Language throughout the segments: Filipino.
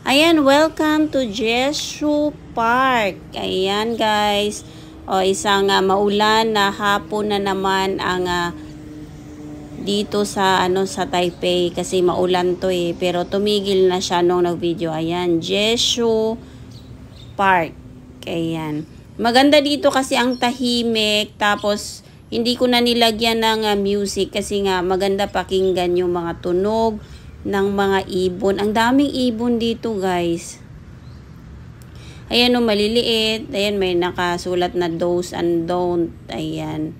Ayan, welcome to Jesu Park. Ayan guys. O, isang maulan na hapon na naman ang dito sa sa Taipei kasi maulan to pero tumigil na siya nung nag-video. Ayan, Jesu Park. Ayan. Maganda dito kasi ang tahimik, tapos hindi ko na nilagyan ng music kasi nga maganda pakinggan yung mga tunog ng mga ibon. Ang daming ibon dito guys. Ayan o, maliliit. Ayan, may nakasulat na do's and don't. Ayan.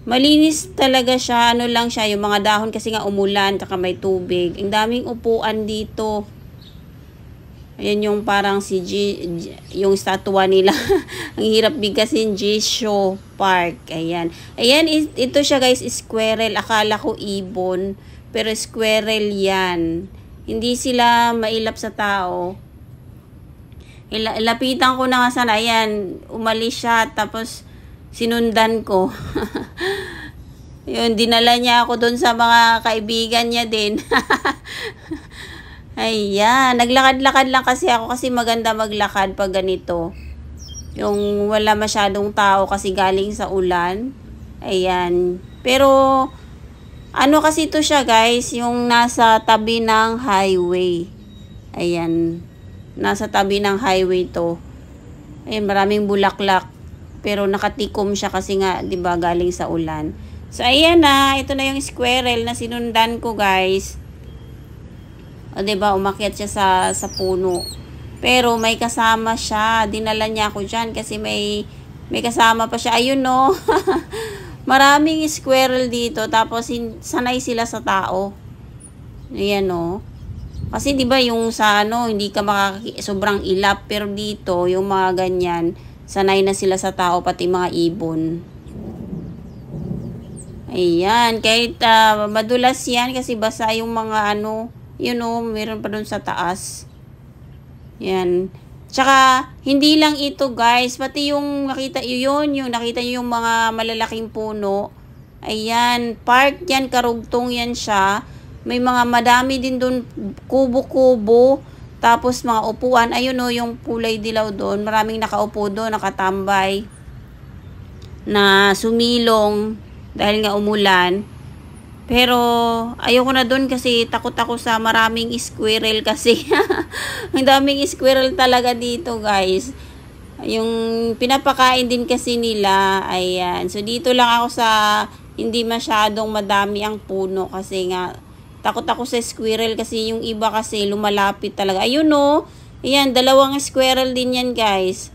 Malinis talaga siya. Ano lang siya, yung mga dahon kasi nga umulan, taka may tubig. Ang daming upuan dito. Ayan yung parang yung statwa nila. Ang hirap bigkasin, Jesu Park. Ayan. Ayan, ito siya guys, squirrel. Akala ko ibon. Pero squirrel yan. Hindi sila mailap sa tao. Lapitan ko na nga sana. Ayan, umalis siya. Tapos, sinundan ko. Yun, dinala niya ako doon sa mga kaibigan niya din. Ayan, naglakad-lakad lang kasi ako kasi maganda maglakad pag ganito. Yung wala masyadong tao kasi galing sa ulan. Ayan. Pero, ano kasi ito siya guys, yung nasa tabi ng highway. Ayan. Nasa tabi ng highway to. Ayan, maraming bulaklak. Pero nakatikom siya kasi nga, 'di ba, galing sa ulan. So ayan na, ito na yung squirrel na sinundan ko guys. O 'di ba, umakyat siya sa puno. Pero may kasama siya. Dinala niya ako diyan kasi may kasama pa siya. Ayun no. Maraming squirrel dito, tapos sanay sila sa tao. Ayan o. Kasi 'di ba yung sa hindi ka sobrang ilap, pero dito yung mga ganyan, sanay na sila sa tao, pati mga ibon. Ayan, kahit madulas yan kasi basa yung mga meron pa dun sa taas. Yan. Tsaka, hindi lang ito guys, pati yung nakita nakita nyo yung mga malalaking puno. Ayan, park yan, karugtong yan siya. May mga madami din doon, kubo-kubo. Tapos mga upuan, ayun o, yung kulay dilaw doon. Maraming nakaupo doon, nakatambay. Na sumilong dahil nga umulan. Pero, ayoko na doon kasi takot ako sa maraming squirrel kasi. Ang daming squirrel talaga dito guys. Yung pinapakain din kasi nila. Ayan. So, dito lang ako sa hindi masyadong madami ang puno kasi nga takot ako sa squirrel kasi yung iba kasi lumalapit talaga. Ayun o. Ayan, dalawang squirrel din yan guys.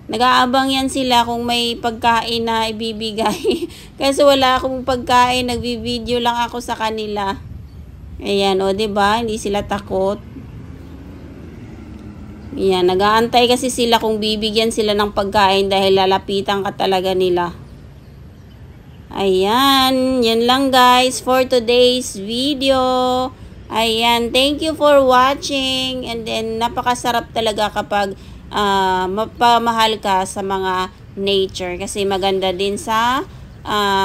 Nag-aabang yan sila kung may pagkain na ibibigay. Kasi wala akong pagkain, nagbibideo lang ako sa kanila. Ayan, o, diba? Hindi sila takot. Ayan, nag-aantay kasi sila kung bibigyan sila ng pagkain dahil lalapitan ka talaga nila. Ayan, yan lang guys for today's video. Ayan, thank you for watching. And then, napakasarap talaga kapag mapamahal ka sa mga nature kasi maganda din sa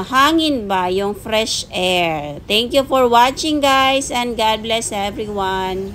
hangin ba, yung fresh air. Thank you for watching guys, and God bless everyone.